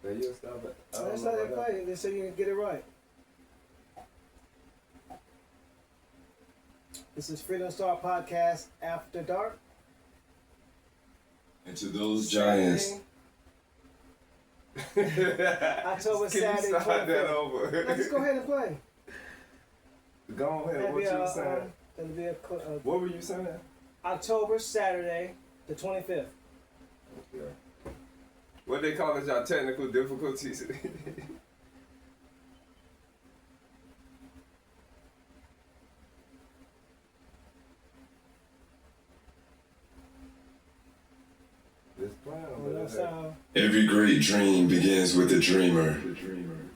Now you'll stop it. That's how they play. They say you can get it right. This is Freedom Star Podcast After Dark. And to those giants. October Saturday. Start that over. Let's go ahead and play. Go ahead. What you were saying? That'll be What were you saying? October Saturday, the 25th. Okay. What they call it, y'all technical difficulties? Every great dream begins with a dreamer.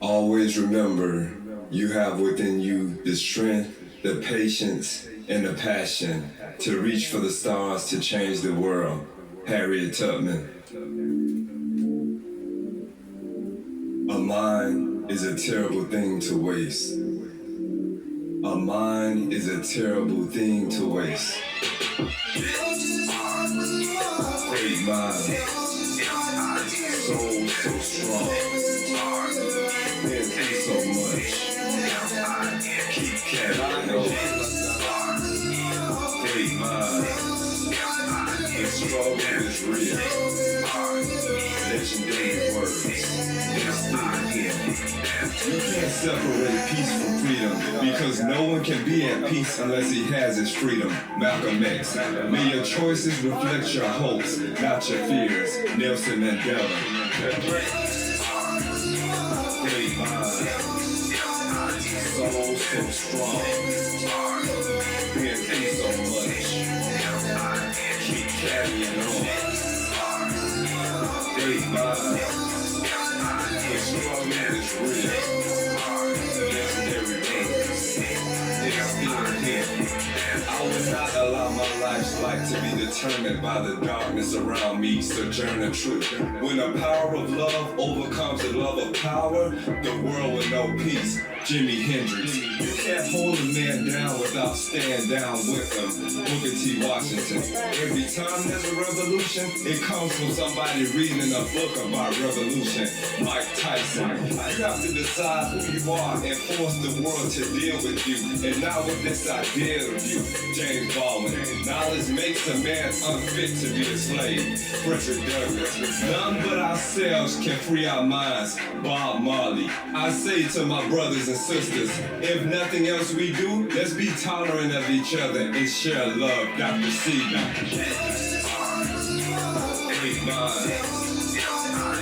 Always remember, you have within you the strength, the patience, and the passion to reach for the stars to change the world. Harriet Tubman. A mind is a terrible thing to waste. A mind is a terrible thing to waste. Great mind. Soul so strong. Been through so much. Keep carrying on. Great mind. The struggle is real. Legendary words. They're still here. You can't separate peace from freedom because no one can be at peace unless he has his freedom. Malcolm X. May your choices reflect your hopes, not your fears. Nelson Mandela. Great mind. Soul so strong. Been through so much. Keep carrying on. Great mind. The struggle is real. Legendary words. They're still here. I will not allow my life's light to be determined by the darkness around me. Sojourner truth. When the power of love overcomes the love of power, the world will know peace. Jimi Hendrix. You can't hold a man down without staying down with him. Booker T. Washington. Every time there's a revolution, it comes from somebody reading a book about revolution. Mike Tyson. You have to decide who you are and force the world to deal with you, and not with this idea of you. James Baldwin. Knowledge makes a man unfit to be a slave. Frederick Douglass. None but ourselves can free our minds. Bob Marley. I say to my brothers and sisters, if nothing else we do, let's be tolerant of each other and share love. Dr. Seagull. Great mind.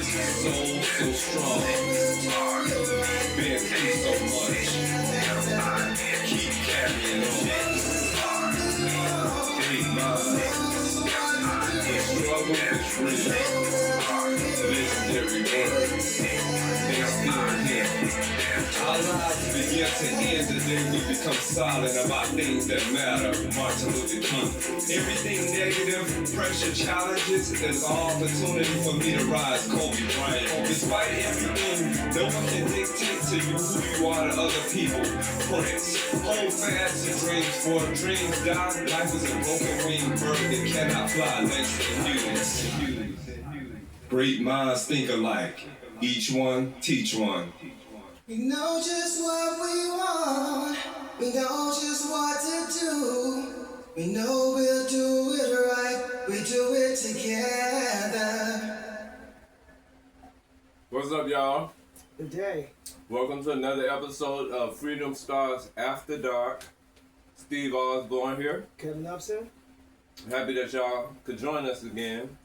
Soul so strong. Been through so much. Keep carrying on. Great mind. The struggle is real. Legendary words. They're still here. Our lives begin to end the day we become silent about things that matter. Martin Luther King. Everything negative, pressure, challenges is an opportunity for me to rise. Kobe Bryant. Despite everything, no one can dictate to you who you are to other people. Prince. Hold fast to dreams, for dreams die. Life is a broken winged bird that cannot fly. Next to you. Great minds think alike. Each one, teach one. We know just what we want. We know just what to do. We know we'll do it right. We do it together. What's up, y'all? Good day. Welcome to another episode of Freedom Stars After Dark. Steve Osborne here. Kevin Upson. Happy that y'all could join us again.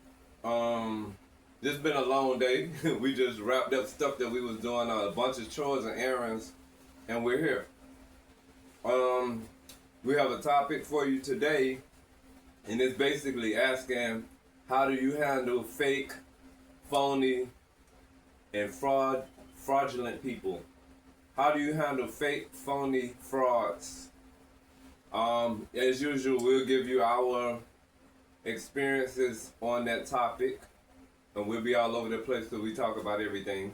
This has been a long day. We just wrapped up stuff that we was doing, a bunch of chores and errands, and we're here. We have a topic for you today, and it's basically asking, how do you handle fake, phony, and fraudulent people? How do you handle fake, phony, frauds? As usual, we'll give you our experiences on that topic. And we'll be all over the place because we talk about everything.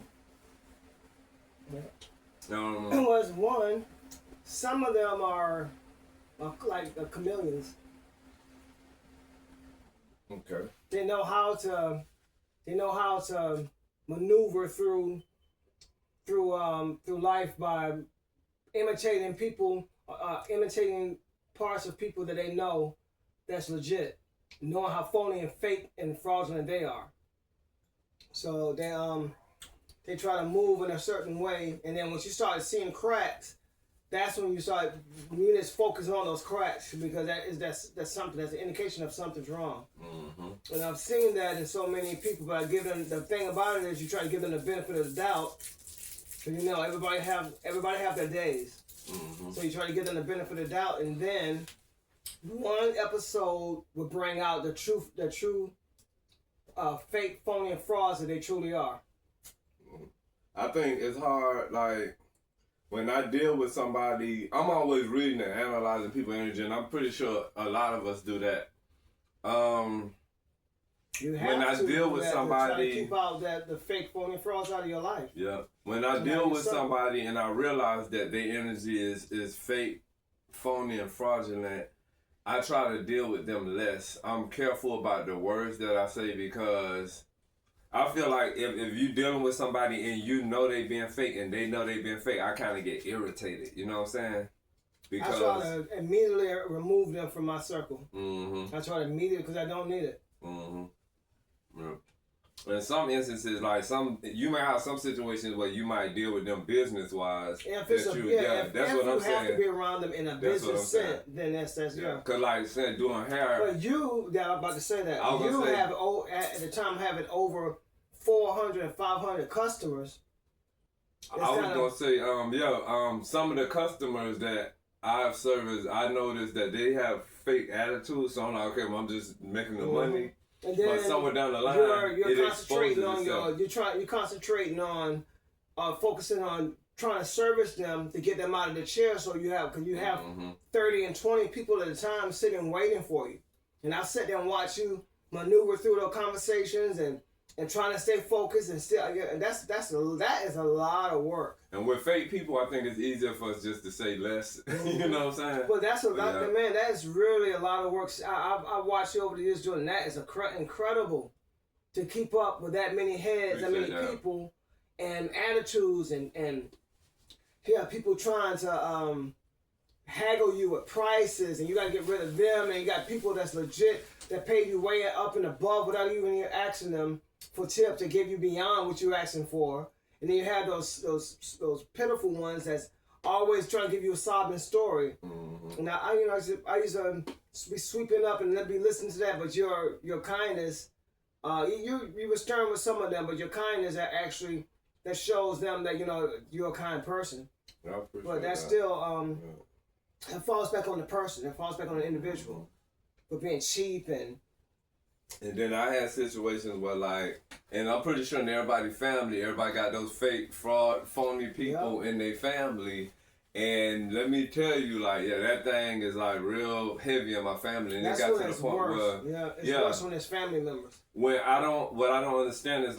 Was one. Some of them are like chameleons. Okay. They know how to maneuver through life by imitating people, imitating parts of people that they know that's legit, knowing how phony and fake and fraudulent they are. So they try to move in a certain way, and then once you start seeing cracks, that's when you just focus on those cracks, because that's something, that's an indication of something's wrong. And I've seen that in so many people, but I give them, the thing about it is you try to give them the benefit of the doubt, because you know everybody have their days. So you try to give them the benefit of the doubt, and then one episode will bring out the true fake, phony, and frauds that they truly are. I think it's hard, like, when I deal with somebody, I'm always reading and analyzing people's energy, and I'm pretty sure a lot of us do that. You have when I to deal do with that, somebody, try to keep out the fake, phony, frauds out of your life. Yeah. When I deal with somebody and I realize that their energy is fake, phony, and fraudulent, I try to deal with them less. I'm careful about the words that I say, because I feel like if you're dealing with somebody and you know they being fake and they know they being fake, I kind of get irritated. You know what I'm saying? Because I try to immediately remove them from my circle. I try to immediately, because I don't need it. Yeah. In some instances, like you might have some situations where you might deal with them business wise. If it's that's if what I'm you saying. have to be around them in a business sense, then that's yeah. Cause like said, doing hair. But I'm about to say that you have at the time having over 400 and 500 customers. I was gonna say, some of the customers that I've serviced, I noticed that they have fake attitudes. So I'm like, okay, well, I'm just making the money. And then but somewhere down the line, you're concentrating on you're concentrating on focusing on trying to service them to get them out of the chair. So you have 30 and 20 people at a time sitting waiting for you, and I sit there and watch you maneuver through those conversations and trying to stay focused and still, and that is a lot of work. And with fake people, I think it's easier for us just to say less. You know what I'm saying? But that's a lot, man. That is really a lot of work. I watched you over the years doing that. It's incredible to keep up with that many heads, that many people, and attitudes, and people trying to haggle you with prices, and you got to get rid of them, and you got people that's legit that pay you way up and above without even asking them for tips to give you beyond what you're asking for. And then you have those pitiful ones that's always trying to give you a sobbing story. And I used to be sweeping up and be listening to that, but your kindness, you were stern with some of them, but your kindness that shows them that you're a kind person. But that's still it falls back on the person. It falls back on the individual for being cheap and then I had situations where and I'm pretty sure in everybody's family, everybody got those fake, fraud, phony people in their family. And let me tell you, that thing is real heavy in my family. And that's it got to the it's point worse. where it's worse when it's family members. What I don't understand is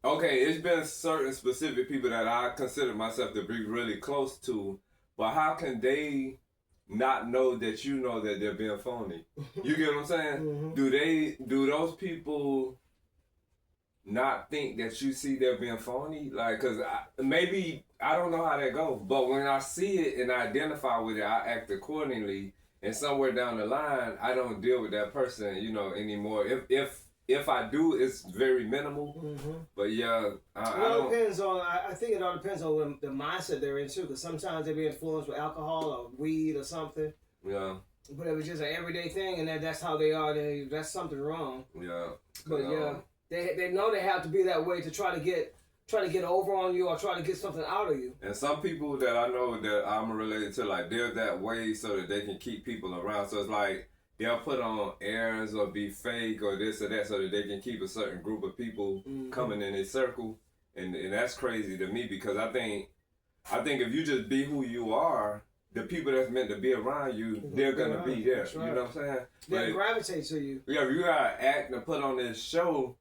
okay, it's been certain specific people that I consider myself to be really close to, but how can they not know that you know that they're being phony? You get what I'm saying? Do those people not think that you see they're being phony? Cause maybe I don't know how that goes, but when I see it and I identify with it, I act accordingly. And somewhere down the line, I don't deal with that person, anymore. If I do, it's very minimal. But I think it all depends on the mindset they're in too, because sometimes they be influenced with alcohol or weed or something. Yeah. But if it's just an everyday thing and that's how they are, then that's something wrong. Yeah. But they know they have to be that way to try to get over on you or try to get something out of you. And some people that I know that I'm related to, they're that way so that they can keep people around. So it's they'll put on airs or be fake or this or that so that they can keep a certain group of people coming in their circle. And that's crazy to me, because I think if you just be who you are, the people that's meant to be around you, they're going to be there. Right. You know what I'm saying? They'll gravitate to you. Yeah, if you got to act and put on this show,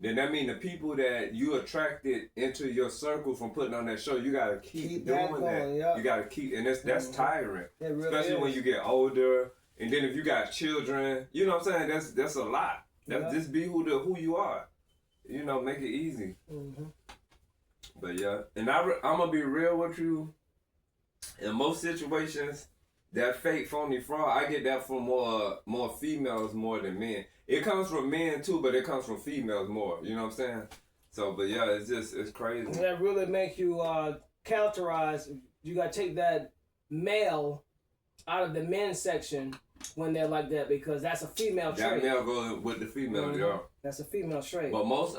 then that means the people that you attracted into your circle from putting on that show, you got to keep doing that. Yep. You got to keep, and that's tiring. It really especially when you get older. And then if you got children, you know what I'm saying? That's a lot. Just be who you are. you know, make it easy. Mm-hmm. But yeah, and I'm gonna be real with you. In most situations, that fake, phony, fraud, I get that from more females more than men. It comes from men too, but it comes from females more. You know what I'm saying? So, but yeah, it's crazy. That really make you counterize. You gotta take that male out of the men's section when they're like that, because that's a female trait. That male goes with the female, Mm-hmm. yeah. That's a female trait. But most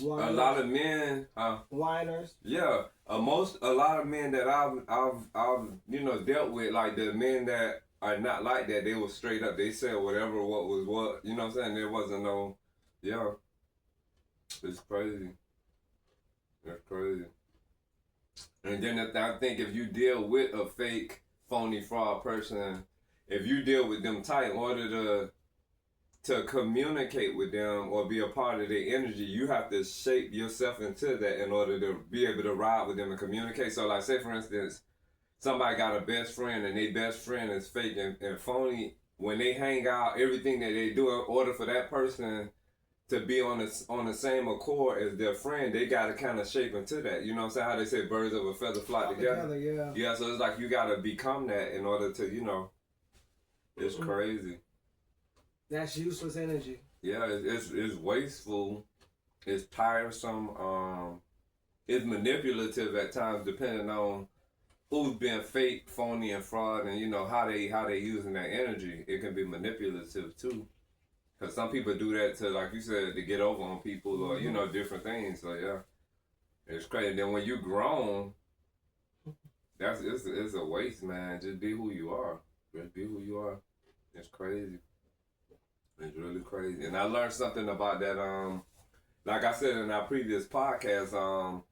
Whiners. a lot of men Whiners. yeah, a lot of men that I've you know dealt with, like the men that are not like that, they were straight up. They said whatever, what was what. You know what I'm saying? There wasn't no, yeah. It's crazy. That's crazy. And then I think if you deal with a fake, phony, fraud person, if you deal with them tight, in order to communicate with them or be a part of their energy, you have to shape yourself into that in order to be able to ride with them and communicate. So like, say for instance, somebody got a best friend and their best friend is fake and phony. When they hang out, everything that they do in order for that person to be on the same accord as their friend, they got to kind of shape into that. You know what I'm saying? How they say birds of a feather flock together. Yeah. Yeah, so it's like you got to become that in order to, you know, it's crazy. That's useless energy. Yeah, it's wasteful. It's tiresome. It's manipulative at times, depending on who's being fake, phony, and fraud, and you know how they using that energy. It can be manipulative too, because some people do that to, like you said, to get over on people or you know different things. So yeah, it's crazy. Then when you grown, it's a waste, man. Just be who you are. Just be who you are. It's crazy. It's really crazy. And I learned something about that, like I said in our previous podcast,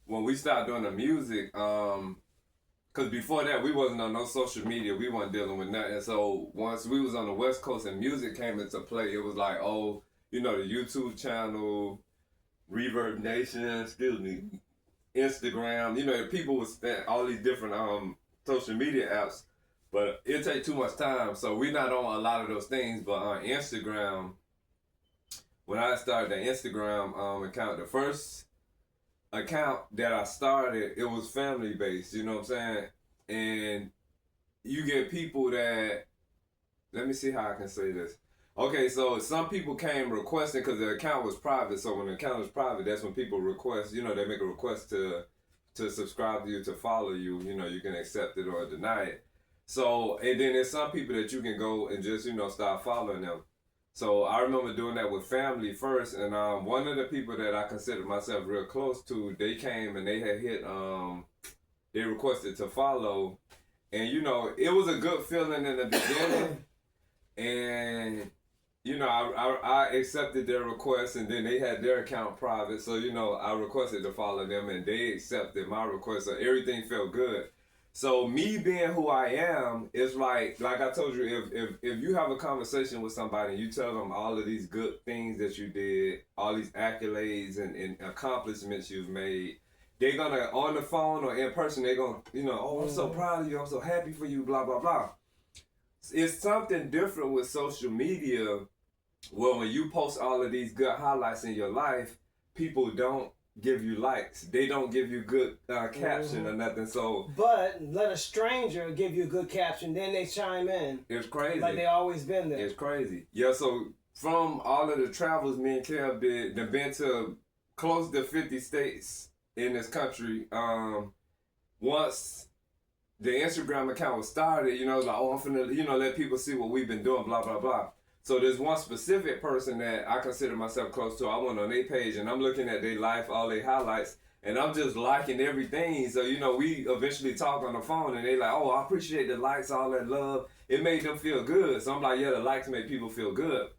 when we started doing the music, because before that we wasn't on no social media, we weren't dealing with nothing. So once we was on the West Coast and music came into play, it was like, oh, you know, the YouTube channel, Reverb Nation, Instagram, you know, people was all these different social media apps. But it take too much time, so we're not on a lot of those things. But on Instagram, when I started the Instagram account, the first account that I started, it was family based. You know what I'm saying? And you get people that, let me see how I can say this. Okay, so some people came requesting because the account was private. So when the account is private, that's when people request. You know, they make a request to subscribe to you, to follow you. You know, you can accept it or deny it. So, and then there's some people that you can go and just, you know, start following them. So I remember doing that with family first, and one of the people that I considered myself real close to, they came and they had hit, they requested to follow, and you know, it was a good feeling in the beginning, and you know, I accepted their request, and then they had their account private, so you know, I requested to follow them, and they accepted my request, so everything felt good. So me being who I am, it's like I told you, if you have a conversation with somebody and you tell them all of these good things that you did, all these accolades and accomplishments you've made, they're gonna, on the phone or in person, they're gonna, you know, oh, I'm so proud of you, I'm so happy for you, blah, blah, blah. It's something different with social media where when you post all of these good highlights in your life, people don't give you likes. They don't give you good caption or nothing. So, but let a stranger give you a good caption, then they chime in. It's crazy. Like they always been there. It's crazy. Yeah. So from all of the travels me and Kev did, they've been to close to 50 states in this country. Once the Instagram account was started, you know, it was like, oh, I'm finna, you know, let people see what we've been doing, blah blah blah. So there's one specific person that I consider myself close to. I went on their page and I'm looking at their life, all their highlights, and I'm just liking everything. So, you know, we eventually talk on the phone and they like, oh, I appreciate the likes, all that love. It made them feel good. So I'm like, yeah, the likes make people feel good.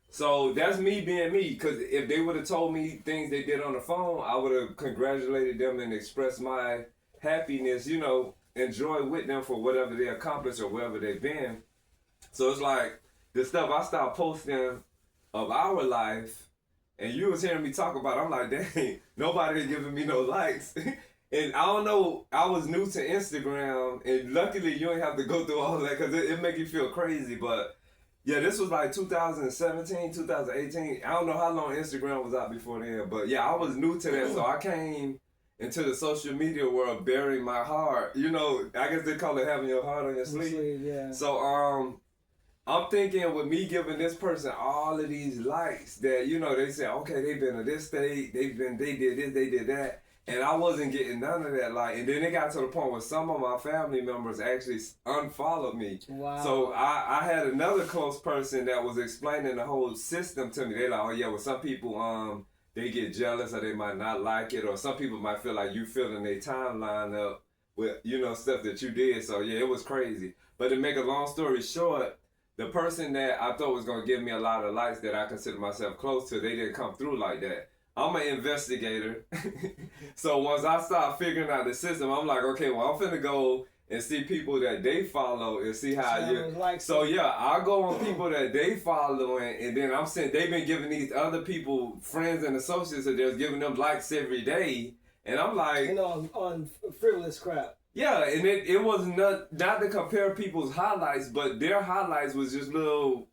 So that's me being me, because if they would have told me things they did on the phone, I would have congratulated them and expressed my happiness, you know, enjoy with them for whatever they accomplished or wherever they've been. So it's like, the stuff I started posting of our life, and you was hearing me talk about it, I'm like, dang, nobody giving me no likes. And I don't know, I was new to Instagram, and luckily you ain't have to go through all that, because it make you feel crazy, but Yeah, this was like 2017, 2018. I don't know how long Instagram was out before then, but yeah, I was new to that, so I came into the social media world bearing my heart. You know, I guess they call it having your heart on your sleeve. Yeah. So I'm thinking with me giving this person all of these likes that, you know, they say, okay, they've been to this state, they did this, they did that. And I wasn't getting none of that. Like, and then it got to the point where some of my family members actually unfollowed me. Wow. So I had another close person that was explaining the whole system to me. They like, oh yeah, well some people they get jealous or they might not like it, or some people might feel like you filling their timeline up with, you know, stuff that you did. So yeah, it was crazy. But to make a long story short, the person that I thought was gonna give me a lot of likes that I consider myself close to, they didn't come through like that. I'm an investigator. So once I start figuring out the system, I'm like, okay, well, I'm finna go and see people that they follow and see how So yeah, I go on people that they follow and then I'm saying they've been giving these other people, friends and associates, that they're giving them likes every day. And I'm like, you know, on frivolous crap. Yeah, and it was not to compare people's highlights, but their highlights was just little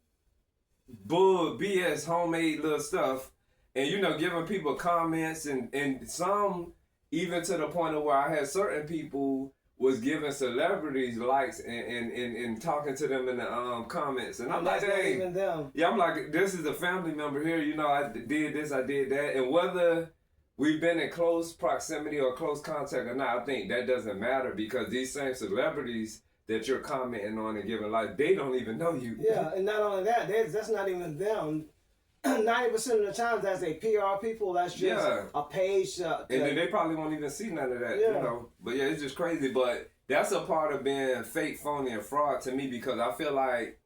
bull BS homemade little stuff. And, you know, giving people comments and some even to the point of where I had certain people was giving celebrities likes and talking to them in the comments. And I'm like, hey, even them. Yeah, I'm like, this is a family member here. You know, I did this, I did that. And whether we've been in close proximity or close contact or not, I think that doesn't matter because these same celebrities that you're commenting on and giving likes, they don't even know you. Yeah, and not only that, that's not even them. 90% of the time, that's a PR people. That's just a page. And then they probably won't even see none of that, you know. But yeah, it's just crazy. But that's a part of being fake, phony, and fraud to me because I feel like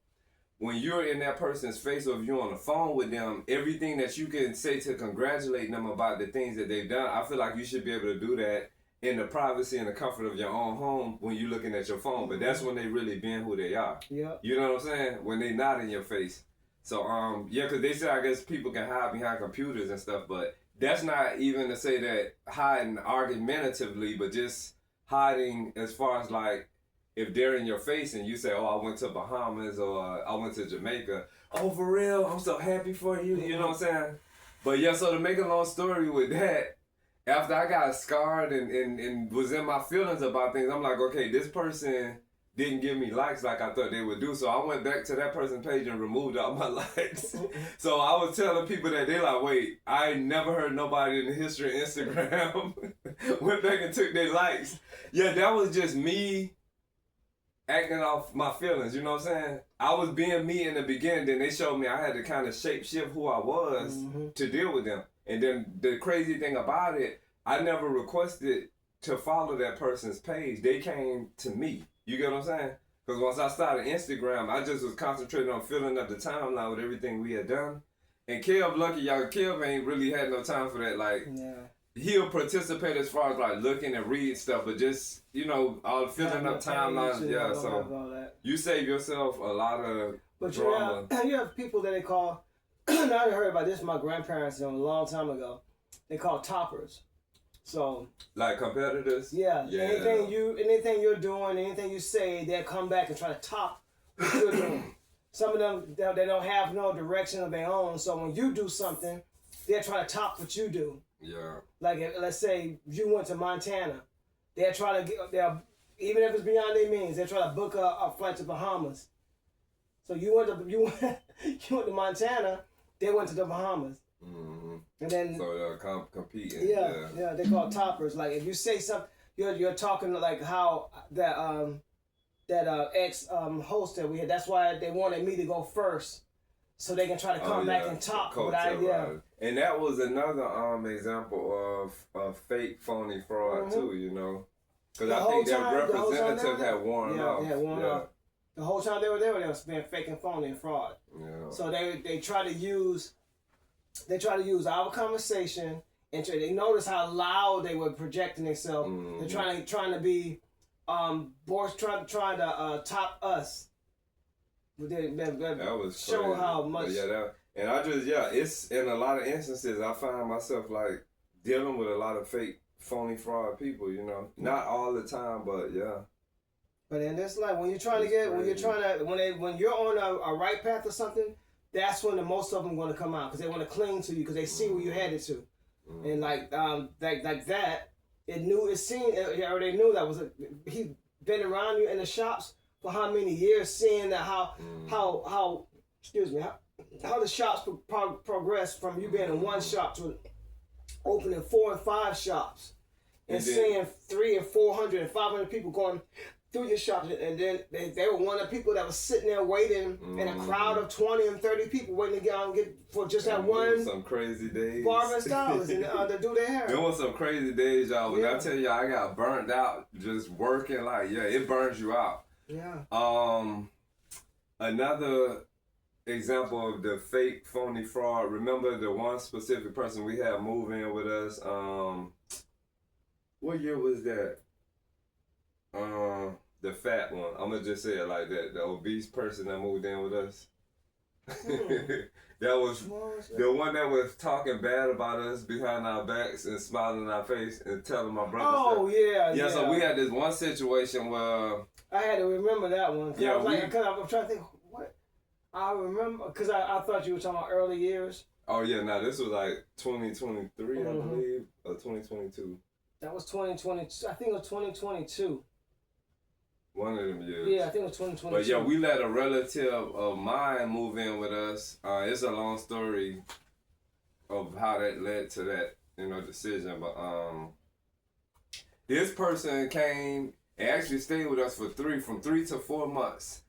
when you're in that person's face or if you're on the phone with them, everything that you can say to congratulate them about the things that they've done, I feel like you should be able to do that in the privacy and the comfort of your own home when you're looking at your phone. But that's when they really being who they are. Yeah. You know what I'm saying? When they not in your face. So, yeah, because they say, I guess, people can hide behind computers and stuff, but that's not even to say that hiding argumentatively, but just hiding as far as, like, if they're in your face and you say, oh, I went to Bahamas or I went to Jamaica. Oh, for real? I'm so happy for you. You know what I'm saying? But, yeah, so to make a long story with that, after I got scarred and was in my feelings about things, I'm like, okay, this person didn't give me likes like I thought they would do. So I went back to that person's page and removed all my likes. So I was telling people that they like, wait, I never heard nobody in the history of Instagram went back and took their likes. Yeah, that was just me acting off my feelings, you know what I'm saying? I was being me in the beginning, then they showed me I had to kind of shape shift who I was to deal with them. And then the crazy thing about it, I never requested to follow that person's page. They came to me. You get what I'm saying? Because once I started Instagram, I just was concentrating on filling up the timeline with everything we had done. And Kev, lucky y'all, Kev ain't really had no time for that. Like, he'll participate as far as like looking and reading stuff, but just, you know, all filling up timelines. Yeah, so you save yourself a lot of drama. But you have people that they call, now I heard about this from my grandparents a long time ago. They call toppers. So like competitors? Yeah. Anything you're doing, anything you say, they'll come back and try to top what you're doing. Some of them, they don't have no direction of their own. So when you do something, they'll try to top what you do. Yeah. Like, let's say you went to Montana. They'll try to even if it's beyond their means, they'll try to book a flight to Bahamas. So you went to Montana, they went to the Bahamas. Mm-hmm. And then so they're competing. Yeah, they call toppers. Like if you say something, you're talking like how that ex host that we had. That's why they wanted me to go first, so they can try to come back and top. And that was another example of fake, phony fraud too. You know, because I think their representative had worn off. Yeah, worn off. The whole time they were there, they was being fake and phony and fraud. Yeah. So they try to use our conversation, and they notice how loud they were projecting themselves. They're trying to be trying to top us. That was show crazy. How much. And I just it's in a lot of instances I find myself like dealing with a lot of fake, phony, fraud people. You know, not all the time, but yeah. But in this life, when you're trying to get, when you're on a right path or something, that's when the most of them going to come out because they want to cling to you because they see where you headed to, and like that, they knew that was he been around you in the shops for how many years, seeing that how the shops progress from you being in one shop to opening 4 and 5 shops, and seeing 300 and 400 and 500 people going through your shop, and then they were one of the people that was sitting there waiting in a crowd of 20 and 30 people waiting to get for just that one. Some crazy days. Barber and stylist and to do their hair. There was some crazy days, y'all. When I tell y'all, I got burnt out just working. Like, it burns you out. Yeah. Another example of the fake, phony, fraud. Remember the one specific person we had move in with us? What year was that? The fat one. I'm gonna just say it like that. The obese person that moved in with us. That was the one that was talking bad about us behind our backs and smiling in our face and telling my brother. Oh stuff. Yeah. So we had this one situation where I had to remember that one. Yeah, I was I'm trying to think what I remember because I thought you were talking about early years. Oh yeah, this was like 2023, I believe, or 2022. That was 2022. I think it was 2022. One of them years. Yeah, I think it was 2022. But yeah, we let a relative of mine move in with us. It's a long story of how that led to that, decision. But this person came and actually stayed with us from 3 to 4 months.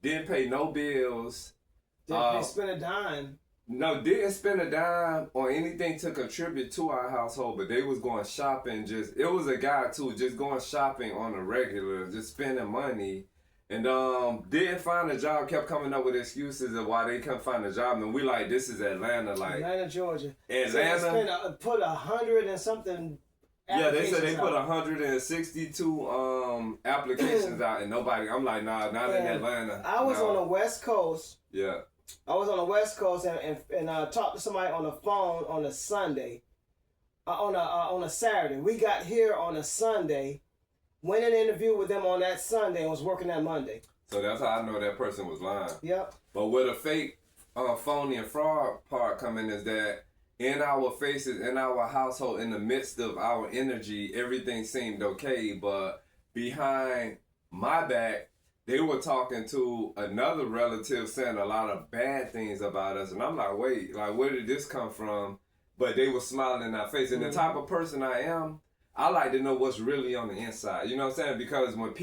Didn't pay no bills. Didn't spend a dime. No, didn't spend a dime or anything to contribute to our household, but they was going shopping it was a guy too, just going shopping on a regular, just spending money. And didn't find a job, kept coming up with excuses of why they couldn't find a job. And we like, this is Atlanta, Atlanta, Georgia. Atlanta. So put 100 and something. Yeah, they said they put 162 applications out and nobody. I'm like, nah, not in Atlanta. I was on the West Coast. Yeah. I was on the West Coast and talked to somebody on the phone on a Sunday, on a Saturday. We got here on a Sunday, went and interviewed with them on that Sunday and was working that Monday. So that's how I know that person was lying. Yep. But where the fake, phony, and fraud part come in is that in our faces, in our household, in the midst of our energy, everything seemed okay. But behind my back, they were talking to another relative saying a lot of bad things about us. And I'm like, wait, where did this come from? But they were smiling in our face. And the type of person I am, I like to know what's really on the inside. You know what I'm saying? Because when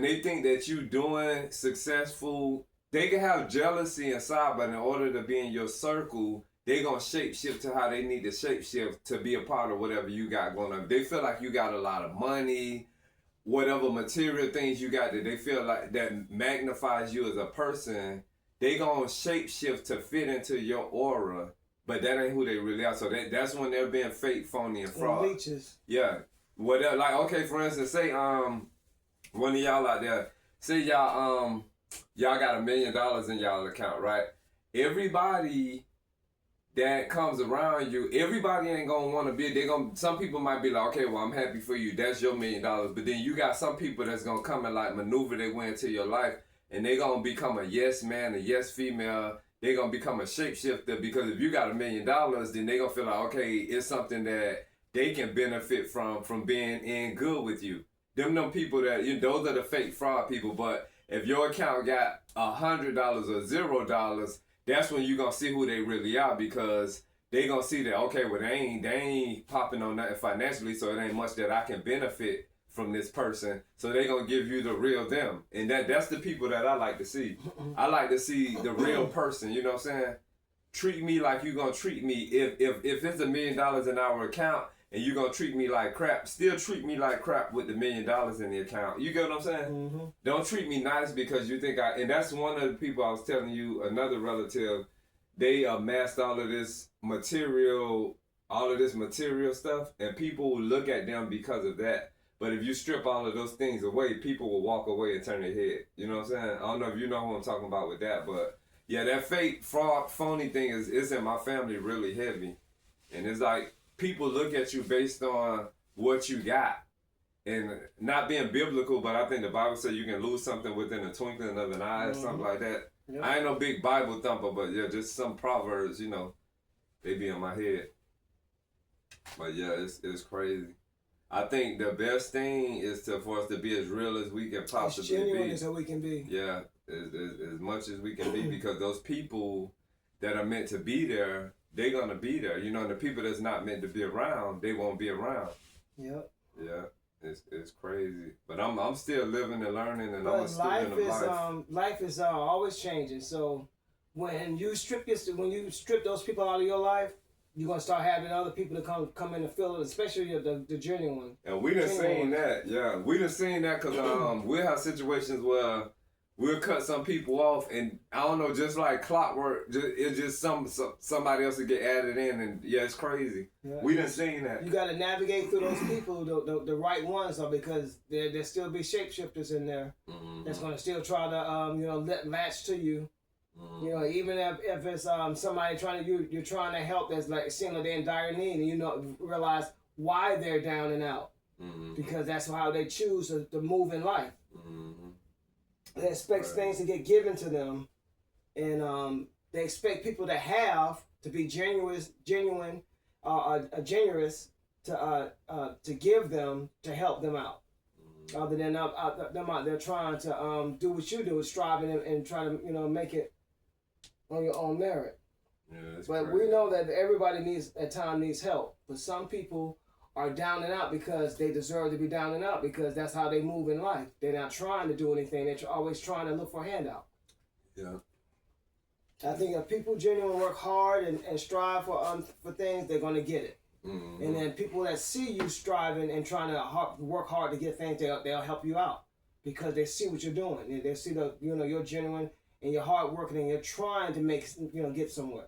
they think that you doing successful, they can have jealousy inside, but in order to be in your circle, they gonna shape shift to how they need to shape shift to be a part of whatever you got going on. They feel like you got a lot of money, whatever material things you got that they feel like that magnifies you as a person, they gonna shape shift to fit into your aura, but that ain't who they really are. So that's when they're being fake, phony, and fraud. Leeches. Yeah. Whatever. Like, okay, for instance, say one of y'all out there, say y'all got $1 million in y'all account, right? Everybody that comes around you, everybody ain't gonna want to be. Some people might be like, okay, well, I'm happy for you. That's your $1 million. But then you got some people that's gonna come and maneuver their way into your life, and they gonna become a yes man, a yes female. They gonna become a shapeshifter because if you got $1 million, then they gonna feel like, okay, it's something that they can benefit from being in good with you. Them people that those are the fake fraud people. But if your account got $100 or $0, that's when you gonna see who they really are, because they gonna see that, okay, well, they ain't popping on nothing financially, so it ain't much that I can benefit from this person. So they gonna give you the real them, and that's the people that I like to see. I like to see the real person. You know what I'm saying? Treat me like you gonna treat me. If it's $1 million in our account and you gonna treat me like crap, still treat me like crap with the $1 million in the account. You get what I'm saying? Mm-hmm. Don't treat me nice because you think and that's one of the people I was telling you, another relative, they amassed all of this material stuff, and people will look at them because of that. But if you strip all of those things away, people will walk away and turn their head. You know what I'm saying? I don't know if you know who I'm talking about with that, but yeah, that fake, fraud, phony thing is in my family really heavy. And it's like, people look at you based on what you got. and not being biblical, but I think the Bible says you can lose something within a twinkling of an eye or something like that. Yep. I ain't no big Bible thumper, but yeah, just some proverbs, you know, they be in my head. But yeah, it's crazy. I think the best thing is for us to be as real as we can possibly be. As genuine as we can be. Yeah, as much as we can be, because those people that are meant to be there, they're gonna be there. You know, and the people that's not meant to be around, they won't be around. Yep. Yeah. It's crazy, but I'm still living and learning, and I'm still in life. Life is always changing. So when you strip those people out of your life, you're gonna start having other people to come in and fill it, especially the genuine. And we done seen that, yeah. We done seen that because we'll have situations where we'll cut some people off, and I don't know, just like clockwork, it's just somebody else will get added in, and yeah, it's crazy. Yeah. We done seen that. You got to navigate through those people, the right ones, because there still be shapeshifters in there that's gonna still try to latch to you. You know, even if it's somebody you're trying to help, that's like seeing like they're in dire need, and you realize why they're down and out, because that's how they choose to move in life. They expect things to get given to them, and they expect people to be generous to give them, to help them out. Other than them out there trying to do what you do, striving and try to make it on your own merit. Yeah, but crazy. We know that everybody needs help, but some people are down and out because they deserve to be down and out, because that's how they move in life. They're not trying to do anything. They're always trying to look for a handout. Yeah. I think if people genuinely work hard and strive for things, they're going to get it. And then people that see you striving and trying to work hard to get things, they'll help you out, because they see what you're doing. They see you're genuine and you're hard working and you're trying to get somewhere.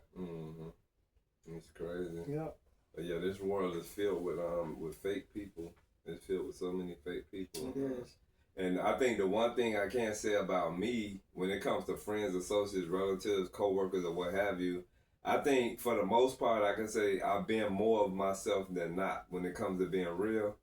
It's crazy. Yeah. But yeah, this world is filled with fake people. It's filled with so many fake people. It is. And I think the one thing I can't say about me when it comes to friends, associates, relatives, co-workers, or what have you, I think for the most part I can say I've been more of myself than not when it comes to being real.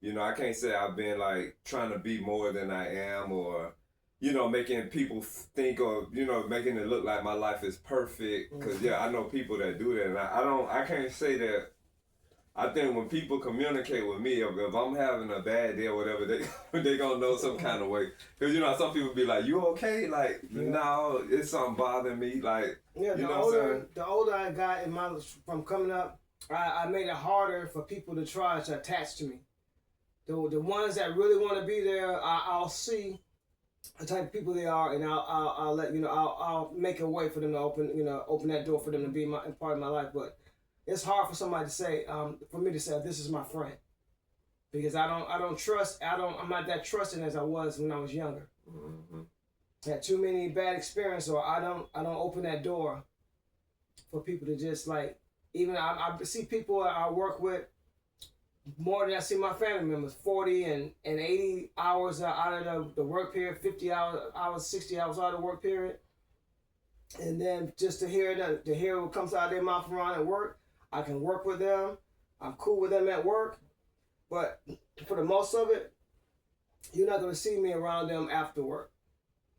You know, I can't say I've been like trying to be more than I am, or making people think, or making it look like my life is perfect. Because yeah, I know people that do that, and I can't say that. I think when people communicate with me, if I'm having a bad day or whatever, they gonna know some kind of way. Because some people be like, "You okay?" Like, no, it's something bothering me. Like, the older I got from coming up, I made it harder for people to try to attach to me. The ones that really want to be there, I'll see the type of people they are, and I'll let I'll make a way for them to open that door for them to be part of my life. But it's hard for somebody to say, for me to say, this is my friend, because I'm not that trusting as I was when I was younger. Had too many bad experiences, or I don't open that door for people to just like, even I see people I work with more than I see my family members, 40 and 80 hours out of the work period, 50 hours, 60 hours out of the work period. And then just to hear what comes out of their mouth around at work, I can work with them. I'm cool with them at work. But for the most of it, you're not going to see me around them after work.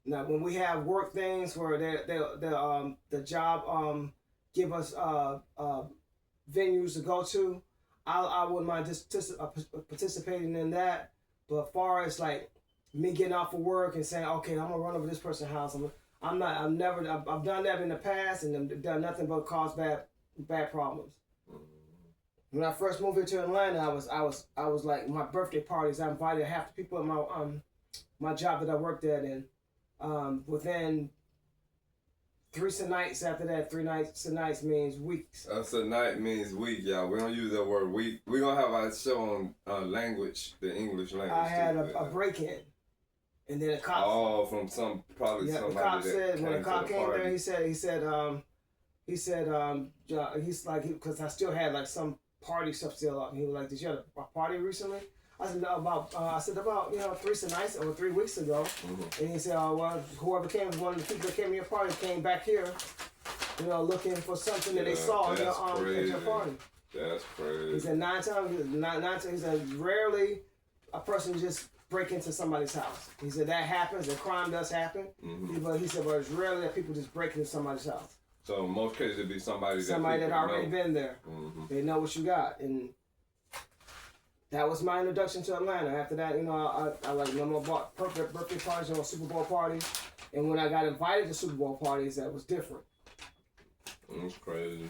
Now, when we have work things where the job give us venues to go to, I wouldn't mind just participating in that. But as far as like me getting off of work and saying, okay, I'm gonna run over this person's house, I've done that in the past, and I've done nothing but cause bad problems. When I first moved here to Atlanta, I was like, my birthday parties, I invited half the people at my job that I worked at, and within 3 nights after that, 3 nights means weeks. A night means week, y'all. We don't use that word week. We're going to have our show on language, the English language. I had a break-in. And then a cop. Oh, from somebody the cop said, when the cop came there, he said, he's like, because I still had like some party stuff still up. And he was like, did you have a party recently? I said, no, about 3 nights or 3 weeks ago. And he said, oh, well, whoever came was one of the people that came to your party came back here, looking for something that they saw at your party. That's crazy. He said 9 times, he said rarely a person just break into somebody's house. He said that happens, that crime does happen. But he said, but it's rarely that people just break into somebody's house. So in most cases, it'd be somebody that already been there. They know what you got, and that was my introduction to Atlanta. After that, you know, I like no more birthday parties or Super Bowl parties, and when I got invited to Super Bowl parties, that was different. That's crazy.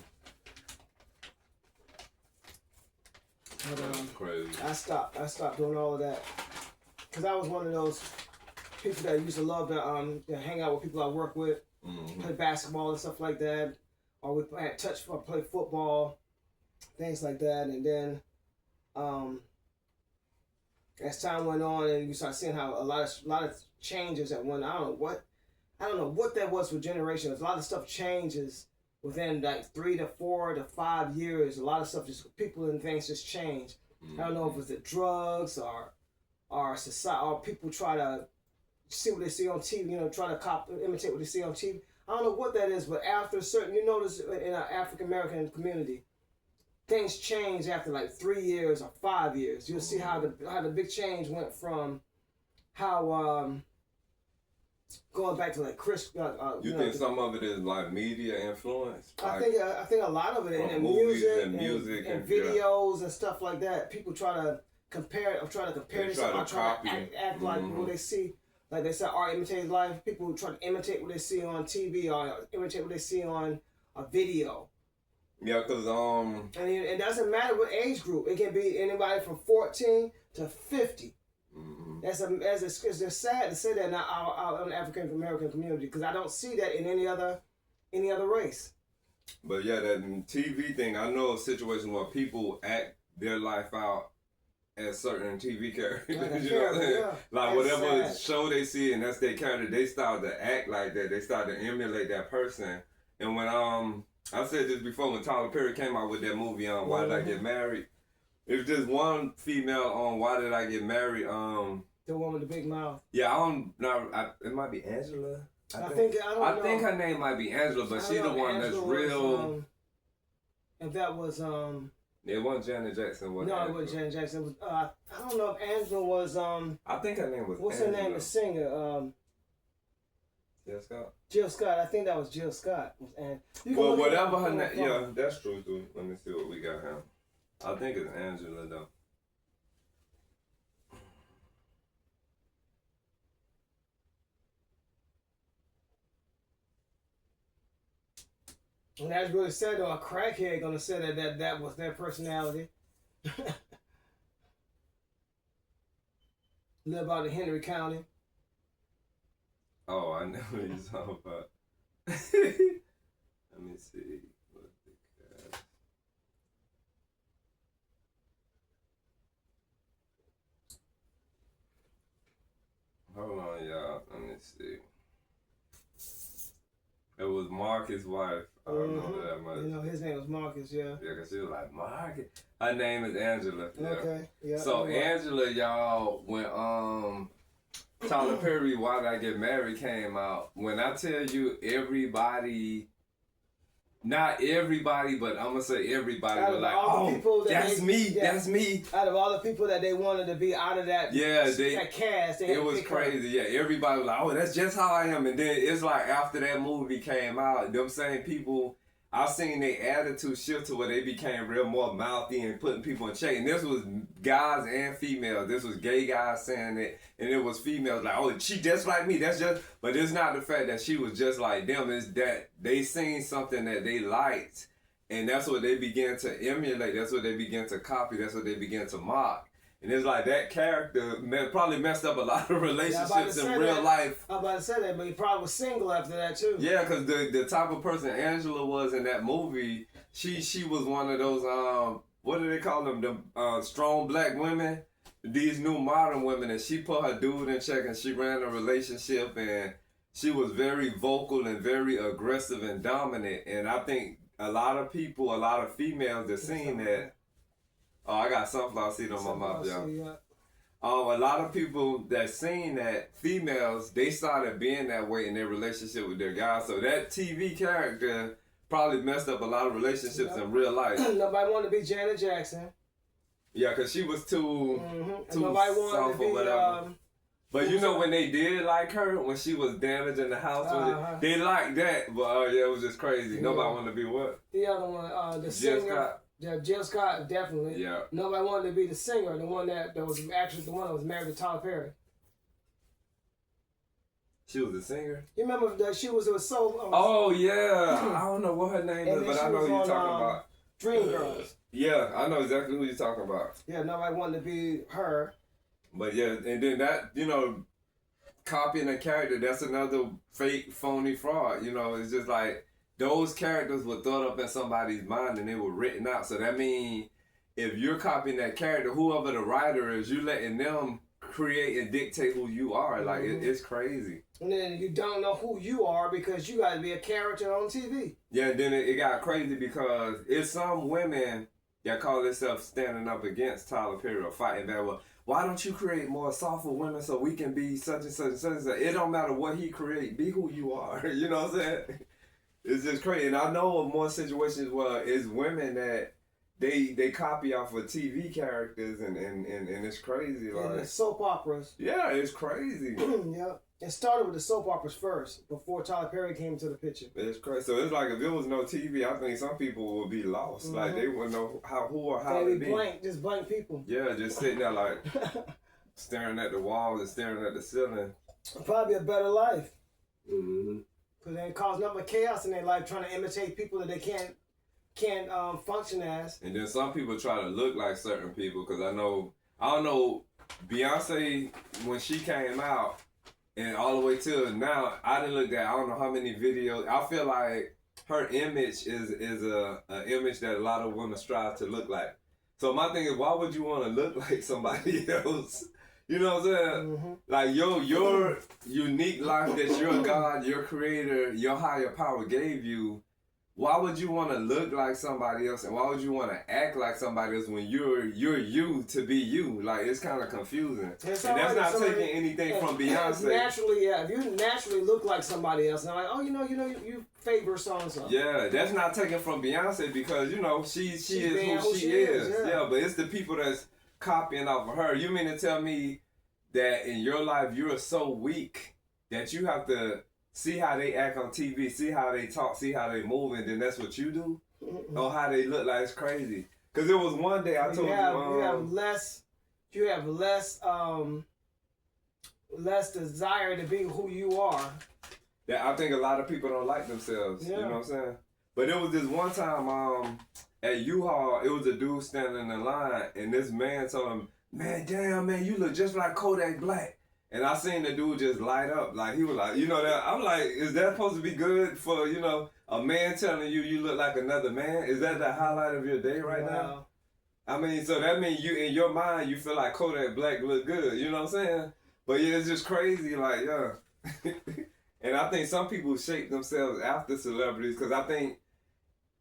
But, That's crazy. I stopped doing all of that because I was one of those people that used to love to hang out with people I work with. Play basketball and stuff like that, or we had play football, things like that. And then, as time went on, and you start seeing how a lot of changes that went. I don't know what that was for generations. A lot of stuff changes within like 3 to 4 to 5 years. A lot of stuff, just people and things just change. I don't know if it's the drugs or society, or people try to see what they see on TV, you know, try to imitate what they see on TV. I don't know what that is, but after a certain, you notice in our African American community, things change after like 3 years or 5 years. You'll see how the big change went from how going back to like Chris. You think some of it is like media influence? I think a lot of it, and music and videos and stuff like that. People try to compare this, try to act like what they see. Like they said, art imitates life. People try to imitate what they see on TV or imitate what they see on a video. Yeah, cause and it doesn't matter what age group. It can be anybody from 14 to 50. It's just sad to say that in our African American community, because I don't see that in any other race. But yeah, that TV thing. I know a situation where people act their life out as certain TV characters. You know what I'm saying? Like whatever show they see and that's their character, they start to act like that. They start to emulate that person. And when I said this before, when Tyler Perry came out with that movie on Why Did I Get Married? It was just one female on Why Did I Get Married. The one with the big mouth. Yeah, I don't know. It might be Angela. I think her name might be Angela, but she's the one that's real. And that was It wasn't Janet Jackson. No, it wasn't Janet Jackson. It was, I don't know if Angela was I think her name was. What's Angela. her name? The singer. Jill Scott. Jill Scott. I think that was Jill Scott. And well, whatever her name. Yeah, that's true too. Let me see what we got here. I think it's Angela though. And that's really sad though. A crackhead gonna say that was their personality. Live out in Henry County. Oh, I know what you're talking about. Let me see. Hold on, y'all. Let me see. It was Marcus' wife. I remember that much. You know, his name was Marcus, yeah. Yeah, because she was like, Marcus. Her name is Angela. Yeah. Okay, yeah. So, Angela, y'all, when Tyler Perry, Why Did I Get Married came out, when I tell you everybody, not everybody, but I'm going to say everybody was like, oh, that's me, that's me. Out of all the people that they wanted to be out of that, that cast. It was crazy. Yeah, everybody was like, oh, that's just how I am. And then it's like after that movie came out, them same people, I seen their attitude shift to where they became real more mouthy and putting people in check. And this was guys and females. This was gay guys saying it, and it was females like, oh, she just like me. That's just, but it's not the fact that she was just like them. It's that they seen something that they liked, and that's what they began to emulate. That's what they began to copy. That's what they began to mock. And it's like that character probably messed up a lot of relationships in real life. I'm about to say that, but he probably was single after that too. Yeah, because the type of person Angela was in that movie, she was one of those, what do they call them, the strong black women, these new modern women, and she put her dude in check and she ran a relationship and she was very vocal and very aggressive and dominant. And I think a lot of people, a lot of females that seen that, oh, I got sunflower seed on my mouth, y'all. A lot of people that seen that, females, they started being that way in their relationship with their guys. So that TV character probably messed up a lot of relationships in real life. Nobody wanted to be Janet Jackson. Yeah, because she was too nobody wanted soft to or be, whatever. But you know when they did like her, when she was damaging the house, they liked that. But yeah, it was just crazy. Nobody wanted to be what? The other one, the Jill singer. Scott. Yeah, Jill Scott, definitely. Yeah. Nobody wanted to be the singer, the one that was actually the one that was married to Tyler Perry. She was a singer? You remember that she was a soul? Oh, yeah. I don't know what her name is, but I know who you're talking about. Dreamgirls. Yeah, I know exactly who you're talking about. Yeah, nobody wanted to be her. But yeah, and then that, you know, copying a character, that's another fake, phony fraud. You know, it's just like those characters were thought up in somebody's mind and they were written out. So that means if you're copying that character, whoever the writer is, you letting them create and dictate who you are. Like, it's crazy. And then you don't know who you are because you got to be a character on TV. Yeah, and then it got crazy because it's some women that call themselves standing up against Tyler Perry or fighting back. Well, why don't you create more softer women so we can be such and such and such and such? It don't matter what he create, be who you are. You know what I'm saying? It's just crazy. And I know of more situations where it's women that they copy off of TV characters and it's crazy. Like, and the soap operas. Yeah, it's crazy. Yeah. It started with the soap operas first, before Tyler Perry came into the picture. It's crazy. So it's like if there was no TV, I think some people would be lost. Like they wouldn't know who or how to be. Just blank people. Yeah, just sitting there like staring at the walls and staring at the ceiling. Probably a better life. Mm-hmm. Because they cause nothing but chaos in their life, trying to imitate people that they can't function as. And then some people try to look like certain people. Because I don't know, Beyonce, when she came out, and all the way till now, I didn't look at, I don't know how many videos. I feel like her image is a image that a lot of women strive to look like. So my thing is, why would you want to look like somebody else? You know what I'm saying? Mm-hmm. Like your unique life that your God, your creator, your higher power gave you, why would you want to look like somebody else and why would you want to act like somebody else when you're you to be you? Like, it's kind of confusing. And that's not taking anything from Beyonce. Naturally, yeah. If you naturally look like somebody else, and I'm like, oh, you favor so-and-so. Yeah, that's not taken from Beyonce because, you know, she is who she is. Yeah, but it's the people that's copying off of her. You mean to tell me that in your life you're so weak that you have to see how they act on TV, see how they talk, see how they move, and then that's what you do? Or how they look like? It's crazy. Because there was one day I told you have less desire to be who you are. Yeah, I think a lot of people don't like themselves. Yeah. You know what I'm saying? But there was this one time at U-Haul, it was a dude standing in line, and this man told him, man, damn, man, you look just like Kodak Black. And I seen the dude just light up. Like, he was like, you know, that I'm like, is that supposed to be good for, you know, a man telling you look like another man? Is that the highlight of your day right now? I mean, so that means you, in your mind, you feel like Kodak Black look good. You know what I'm saying? But yeah, it's just crazy. Like, yeah. And I think some people shape themselves after celebrities because I think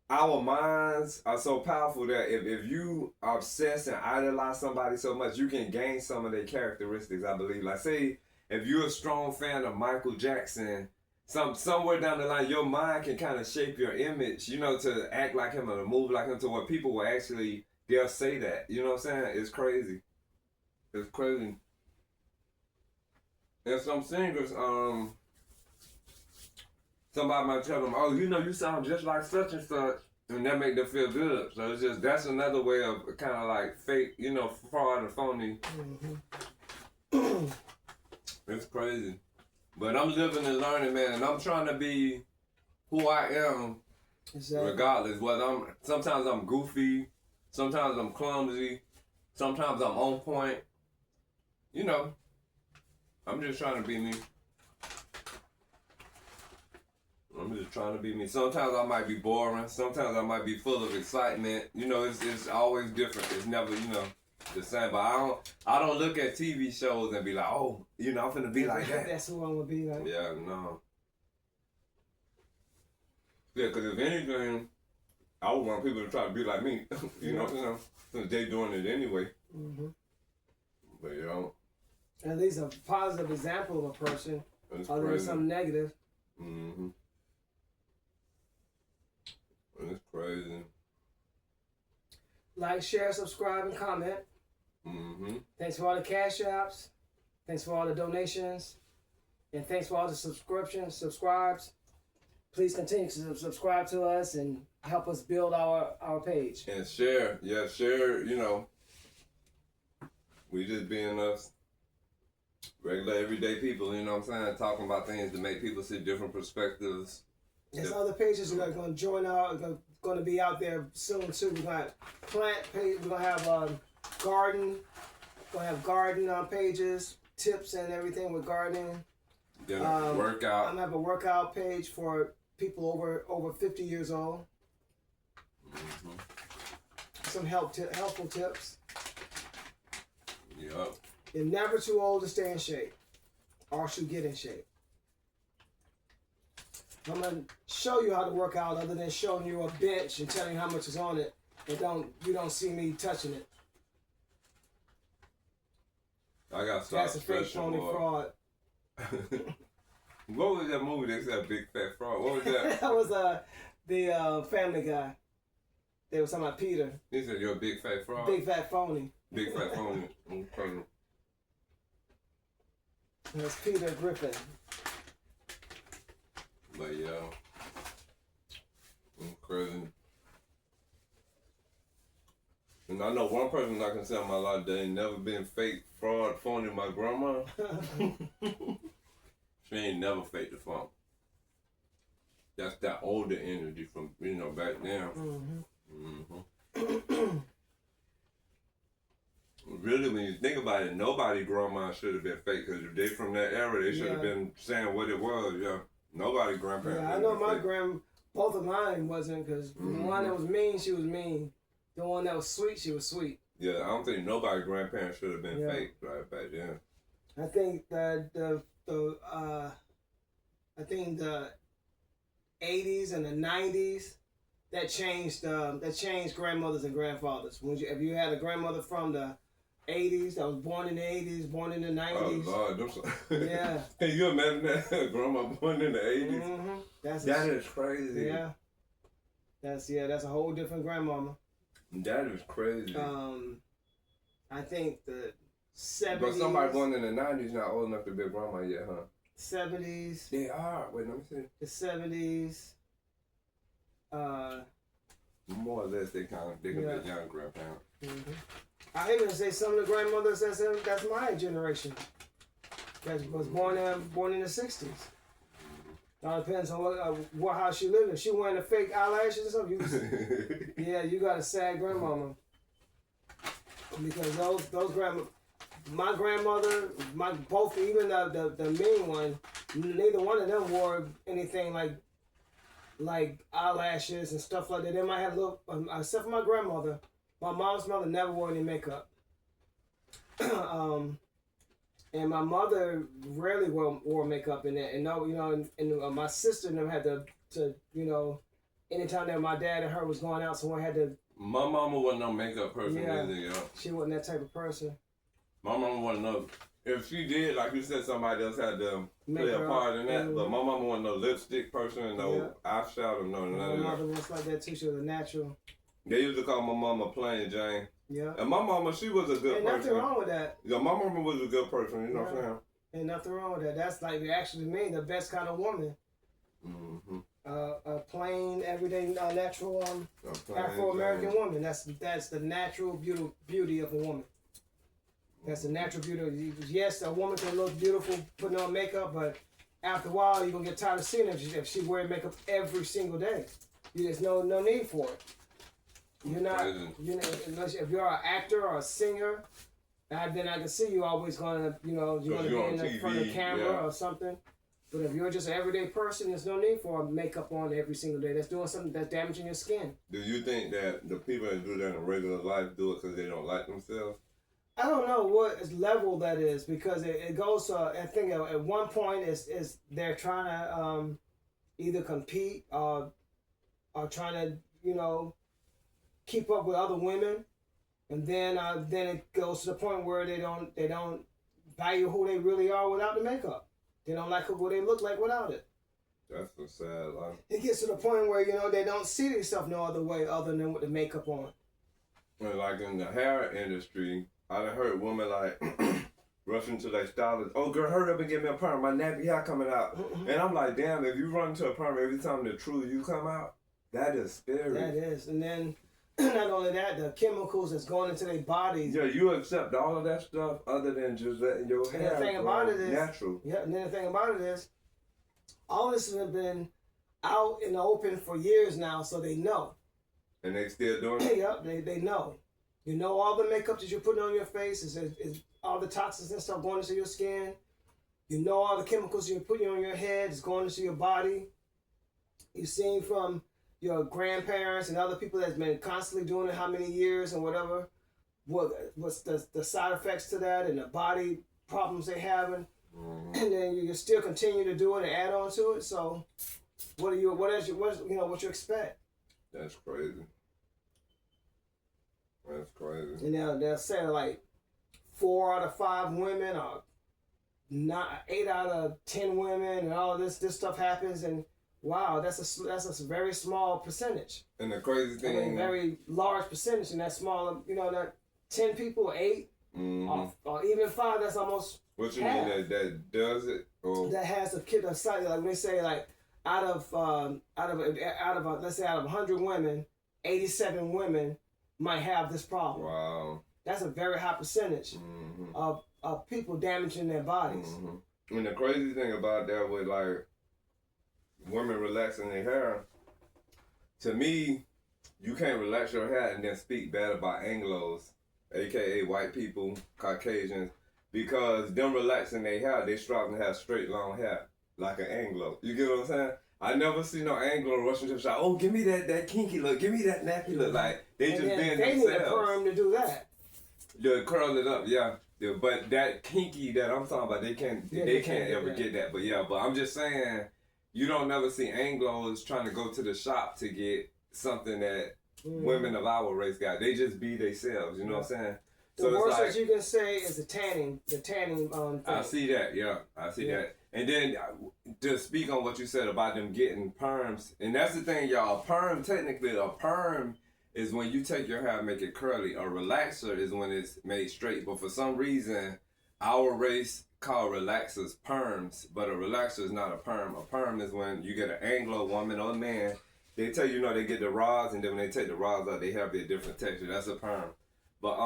our minds are so powerful that if you obsess and idolize somebody so much, you can gain some of their characteristics, I believe. Like, say, if you're a strong fan of Michael Jackson, somewhere down the line, your mind can kind of shape your image, you know, to act like him or to move like him to where people will actually, they'll say that. You know what I'm saying? It's crazy. It's crazy. And some singers, somebody might tell them, oh, you know, you sound just like such and such, and that make them feel good. So it's just, that's another way of kind of like fake, you know, fraud and phony. Mm-hmm. It's crazy. But I'm living and learning, man, and I'm trying to be who I am, regardless. Sometimes I'm goofy, sometimes I'm clumsy, sometimes I'm on point. You know, I'm just trying to be me. I'm just trying to be me. Sometimes I might be boring. Sometimes I might be full of excitement. You know, it's always different. It's never, you know, the same. But I don't look at TV shows and be like, oh, you know, I'm finna be like that. That's who I would be like. Yeah, no. Yeah, because if anything, I would want people to try to be like me. you know, since they doing it anyway. Mm-hmm. But you know, at least a positive example of a person, other than something negative. Mm-hmm. It's crazy. Like, share, subscribe, and comment. Thanks for all the cash apps. Thanks for all the donations. And thanks for all the subscribes. Please continue to subscribe to us and help us build our page. And share. Yeah, share, you know. We just being us regular everyday people, you know what I'm saying? Talking about things to make people see different perspectives. There's other pages that are going to join out, going to be out there soon too. We're going to have plant page, we're going to have garden, pages, tips and everything with gardening. Yeah, workout. I'm going to have a workout page for people over 50 years old. Some helpful tips. Yep. You're never too old to stay in shape or to get in shape. I'm going to show you how to work out other than showing you a bench and telling you how much is on it. And you don't see me touching it. I got to start That's a fake phony fraud. What was that movie they said Big Fat Fraud? What was that? That was the Family Guy. They were talking about Peter. He said you're a big fat fraud. Big fat phony. Big fat phony. Okay. That's Peter Griffin. But yeah, I'm crazy. And I know one person I can say in my life that ain't never been fake, fraud, phony. My grandma. She ain't never faked the phone. That's that older energy from, back then. Really, when you think about it, nobody grandma should have been fake, because if they from that era, they should have been saying what it was. Yeah, nobody grandparents. Yeah, I know my both of mine wasn't, because the one that was mean, she was mean. The one that was sweet, she was sweet. Yeah, I don't think nobody grandparents should have been fake right back then. I think that the 80s and the 90s, that changed grandmothers and grandfathers. If you had a grandmother from the 80s that was born in the 80s, born in the 90s. Oh Lord, yeah. Can you imagine that? Grandma born in the 80s? Mm-hmm. That is crazy. Yeah. That's a whole different grandmama. That is crazy. I think the 70s. But somebody born in the 90s not old enough to be a grandma yet, huh? 70s. They are. Wait, let me see. The 70s. More or less, they can be young grandparents. Mm-hmm. I even say some of the grandmothers that's my generation. That was born in the 60s. All depends on what house she lived in. She wearing the fake eyelashes or something. You got a sad grandmama. Because those my grandmother, even the mean one, neither one of them wore anything like eyelashes and stuff like that. They might have except for my grandmother. My mom's mother never wore any makeup. And my mother rarely wore makeup in that. And my sister never had to anytime that my dad and her was going out, someone had to. My mama wasn't no makeup person either, She wasn't that type of person. My mama wasn't no. If she did, like you said, somebody else had to play a part in that. But my mama wasn't no lipstick person, no eyeshadow, no none of that. My mother was like that too. She was a natural. They used to call my mama Plain Jane. Yeah. And my mama, she was a good person. Ain't nothing wrong with that. Yeah, my mama was a good person, you know what I'm saying? Ain't nothing wrong with that. That's like actually me, the best kind of woman. Mm-hmm. A plain, everyday, natural Afro-American woman. That's the natural beauty of a woman. That's the natural beauty. Yes, a woman can look beautiful putting on makeup, but after a while, you're going to get tired of seeing her if she wears makeup every single day. There's no need for it. Unless if you're an actor or a singer, then I can see you always going to, you're going to be in the front of the camera or something. But if you're just an everyday person, there's no need for makeup on every single day. That's doing something that's damaging your skin. Do you think that the people that do that in regular life do it because they don't like themselves? I don't know what level that is, because it goes to, I think at one point is they're trying to either compete or trying to, keep up with other women, and then it goes to the point where they don't value who they really are without the makeup. They don't like who they look like without it. That's a sad life. It gets to the point where they don't see themselves no other way other than with the makeup on. And like in the hair industry, I done heard women like rushing to their stylist. Oh, girl, hurry up and get me a perm. My nappy hair coming out. And I'm like, damn, if you run to a perm every time the truth you come out, that is scary. That is. And then, not only that, the chemicals that's going into their bodies. Yeah, you accept all of that stuff other than just letting your hair the thing about it is, natural. Yeah, and then the thing about it is, all this has been out in the open for years now, so they know. And they still doing it? Yep, they know. You know all the makeup that you're putting on your face is all the toxins and stuff going into your skin. You know all the chemicals you're putting on your head is going into your body. You've seen from your grandparents and other people that's been constantly doing it how many years and whatever. What's the side effects to that and the body problems they having. And then you still continue to do it and add on to it. So what you expect? That's crazy. That's crazy. And they'll say like 4 out of 5 women or 8 out of 10 women and all this stuff happens, and wow, that's a very small percentage. And the crazy thing, I mean, very large percentage in that small, that 10 people, 8, or even 5. That's almost. What you half. mean that does it? Or? That has a kid aside. Like when they say like out of let's say out of 100 women, 87 women might have this problem. Wow. That's a very high percentage of people damaging their bodies. And the crazy thing about that with like women relaxing their hair, to me, you can't relax your hair and then speak bad about Anglos, aka white people, Caucasians, because them relaxing their hair, they striving to have straight long hair like an Anglo. You get what I'm saying? I never see no Anglo rushing to the shop. Oh, give me that kinky look. Give me that nappy look. Like they just being themselves. They need a perm to do that. Yeah, curl it up. Yeah. But that kinky that I'm talking about, they can't ever get that. But I'm just saying, you don't never see Anglos trying to go to the shop to get something that women of our race got. They just be themselves. You know what I'm saying? The worst that you can say is the tanning thing. I see that, I see that. And then to speak on what you said about them getting perms, and that's the thing, y'all. Technically, a perm is when you take your hair and make it curly. A relaxer is when it's made straight. But for some reason, our race call relaxers perms, but a relaxer is not a perm. A perm is when you get an Anglo woman or man, they tell you, they get the rods, and then when they take the rods out, they have their different texture. That's a perm. But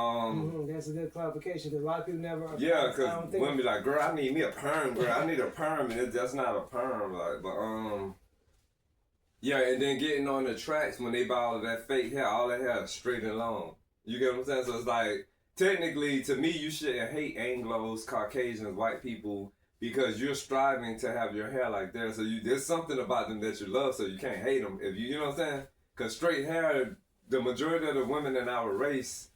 that's a good clarification because a lot of people never. Yeah, because women be like, "Girl, I need me a perm, girl. I need a perm," and that's not a perm. Like, but yeah, and then getting on the tracks when they buy all of that fake hair, all that hair is straight and long. You get what I'm saying? So it's like, technically, to me, you shouldn't hate Anglos, Caucasians, white people because you're striving to have your hair like theirs. So there's something about them that you love, so you can't hate them. If you know what I'm saying? Because straight hair, the majority of the women in our race,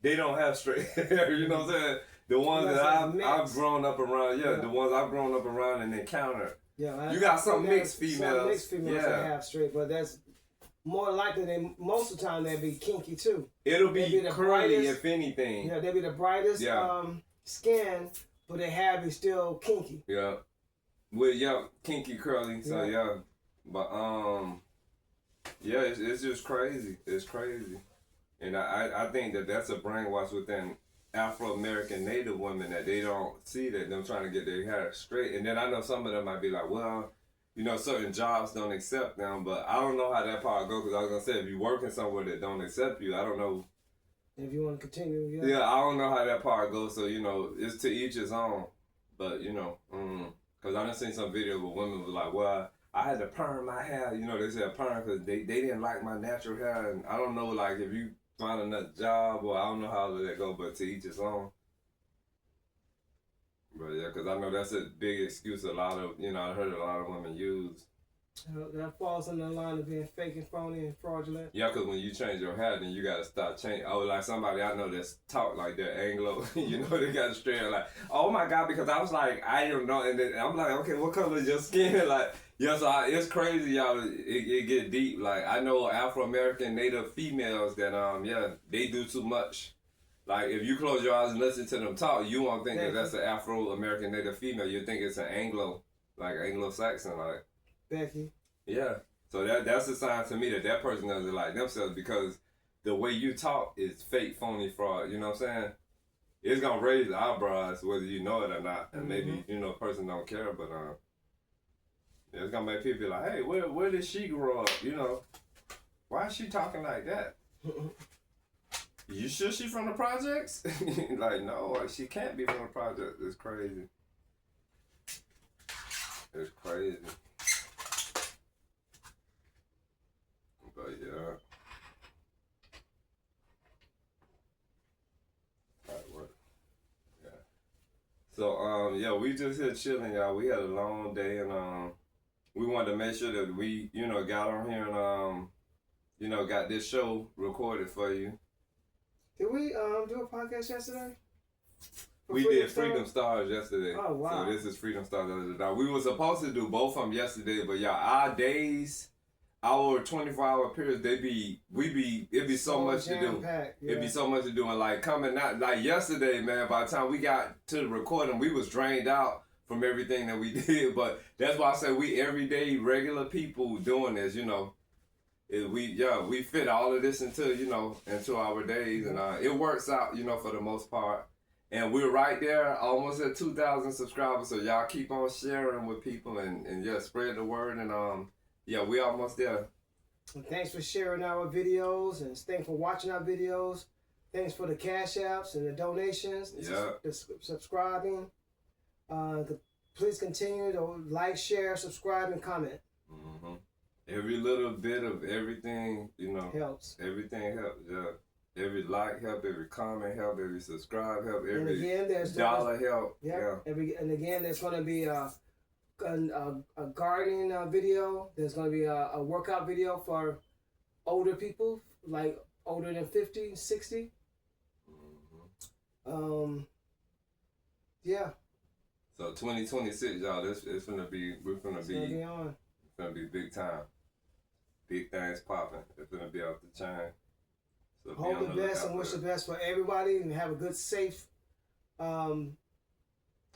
they don't have straight hair, you know what I'm saying? The ones that I've grown up around, the ones I've grown up around and encountered. Yeah, you got some mixed females. Some mixed females that have straight, but that's more likely most of the time they'll be kinky too. It'll be curly if anything. Yeah, they'll be the brightest skin, but their hair be still kinky. Yeah. Well, kinky curly, so But it's just crazy. It's crazy. And I think that's a brainwash within Afro-American Native women that they don't see that them trying to get their hair straight. And then I know some of them might be like, well, certain jobs don't accept them, but I don't know how that part goes because I was going to say, if you're working somewhere that don't accept you, I don't know. If you want to continue, Yeah, I don't know how that part goes, so, it's to each his own. But, because I done seen some videos where women was like, well, I had to perm my hair. They said perm because they didn't like my natural hair. And I don't know, like, if you find another job, or I don't know how to let go, but to each his own. But yeah, because I know that's a big excuse a lot of, I heard a lot of women use. That falls in the line of being fake and phony and fraudulent. Yeah, because when you change your hair, then you got to start changing. Oh, like somebody I know that's talk like that, Anglo, they got to straight like, oh my God, because I was like, I don't know. And then I'm like, okay, what color is your skin? Like, yeah, so it's crazy, y'all. It get deep. Like, I know Afro-American Native females that, they do too much. Like, if you close your eyes and listen to them talk, you won't think that that's an Afro-American Native female. You think it's an Anglo, like Anglo-Saxon, like. Becky. Yeah. So that's a sign to me that person doesn't like themselves because the way you talk is fake, phony, fraud. You know what I'm saying? It's gonna raise the eyebrows whether you know it or not, and maybe you know a person don't care, but it's gonna make people be like, hey, where did she grow up? You know, why is she talking like that? You sure she from the projects? Like, no, she can't be from the projects. It's crazy. It's crazy. But yeah. Yeah. So yeah, we just here chilling, y'all. We had a long day, and we wanted to make sure that we, you know, got on here and you know, got this show recorded for you. Did we do a podcast yesterday? We did Freedom Stars yesterday. Oh, wow. So this is Freedom Stars. We were supposed to do both of them yesterday, but y'all, our days, our 24-hour periods, it'd be so much to do. Yeah. It'd be so much to do. And like coming out, like yesterday, man, by the time we got to the recording, we was drained out from everything that we did. But that's why I say we everyday regular people doing this, you know. We fit all of this into our days, and it works out, you know, for the most part. And we're right there, almost at 2,000 subscribers. So y'all keep on sharing with people and yeah, spread the word. And yeah, we almost there. And thanks for sharing our videos, and thanks for watching our videos. Thanks for the cash apps and the donations. The subscribing. Please continue to like, share, subscribe, and comment. Mm-hmm. Every little bit of everything, you know, helps. Everything helps, yeah. Every like help, every comment help, every subscribe help, every and again, there's dollar help. Yeah. And again, there's going to be a gardening video. There's going to be a workout video for older people, like older than 50, 60. Mm-hmm. Yeah. So 2026, y'all, we're gonna be on. It's gonna be big time. Big things popping. It's gonna be off the chain. So hope the best and wish the best for everybody, and have a good, safe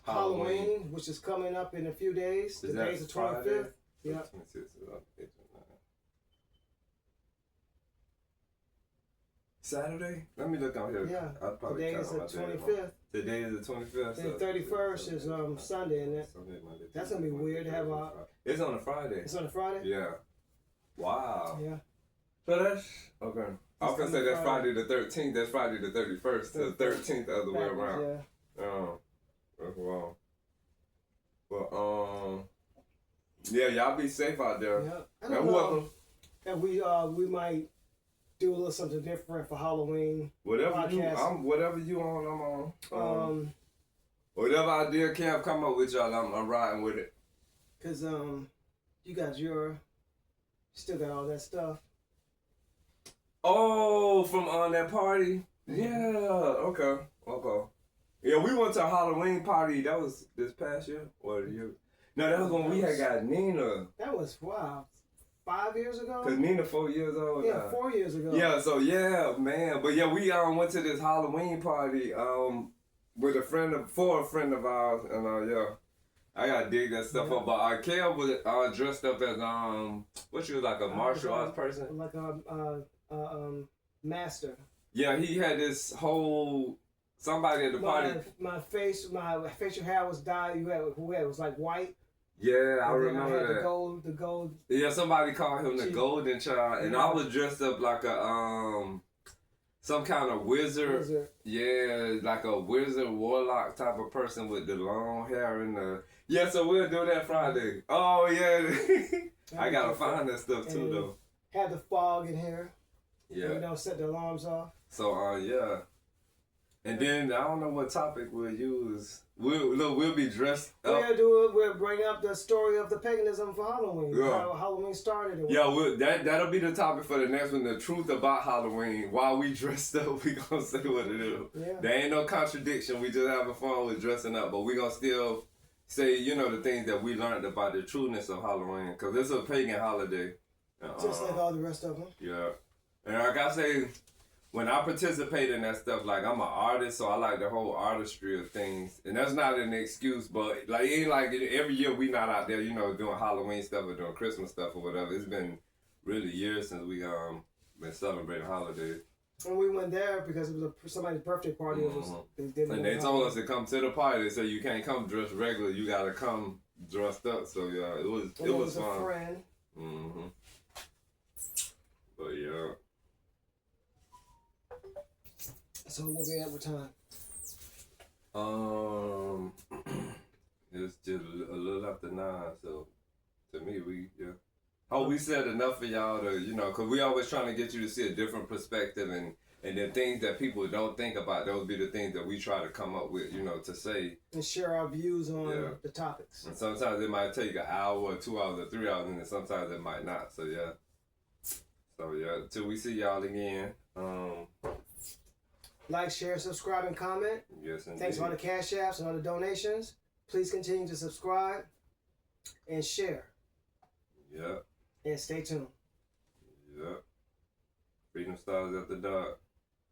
Halloween, which is coming up in a few days. Today's the 25th. Yeah. 26th. Saturday? Let me look on here. Yeah. I'll probably today is the 25th. Today is the 25th. The 31st is Sunday, and that's gonna be weird to have a. It's on a Friday. It's on a Friday. Yeah. Wow. Yeah. So that's okay. I was gonna say that's Friday the 13th. That's Friday the 31st. The 13th the other way around. Yeah. That's wrong. But yeah, y'all be safe out there. Yeah. I don't know. And we might do a little something different for Halloween. Whatever you on, I'm on. Whatever idea Cam come up with y'all, I'm riding with it. Cause you still got all that stuff. Oh, from that party? Yeah, okay. Yeah, we went to a Halloween party. That was this past year or the year? No, that was when we had got Nina. That was 5 years ago? Cause Nina 4 years old. Yeah, 4 years ago. Yeah, so yeah, man. But yeah, we went to this Halloween party with a friend of ours, and yeah. I gotta dig that stuff up. But Kel was dressed up as what she was, like a martial arts person? Like a master. Yeah, he had this whole somebody at the party. My facial hair was dyed. Who had it was like white. Yeah, I remember that. The gold. Yeah, somebody called him the Golden Child, and I was dressed up like a some kind of wizard. Yeah, like a wizard warlock type of person with the long hair and the. Yeah, so we'll do that Friday. Oh yeah, I gotta find that stuff too though. Had the fog in here. Yeah. We don't set the alarms off. So yeah. And then I don't know what topic we'll use. We'll be dressed up. We'll bring up the story of the paganism for Halloween. Yeah. How Halloween started. That'll be the topic for the next one. The truth about Halloween. While we dressed up, we gonna say what it is. Yeah. There ain't no contradiction. We just having fun with dressing up, but we gonna still say the things that we learned about the trueness of Halloween, because it's a pagan holiday. Just like all the rest of them. Yeah, and like I say. When I participate in that stuff, like I'm an artist, so I like the whole artistry of things. And that's not an excuse, but like it ain't like every year we not out there, doing Halloween stuff or doing Christmas stuff or whatever. It's been really years since we been celebrating holidays. And we went there because it was somebody's birthday party. It was, and they told us to come to the party. They said you can't come dressed regular. You gotta come dressed up. So yeah, it was fun. A friend. But yeah. So what we at with time? It's just a little after 9. So to me, we said enough for y'all to, you know, because we always trying to get you to see a different perspective, and the things that people don't think about, those be the things that we try to come up with, you know, to say. And share our views on the topics. And sometimes it might take an hour or 2 hours or 3 hours, and then sometimes it might not. So yeah. Till we see y'all again. Like, share, subscribe, and comment. Yes, indeed. Thanks for all the cash apps and all the donations. Please continue to subscribe and share. Yep. And stay tuned. Yep. Freedom Stars After Dark.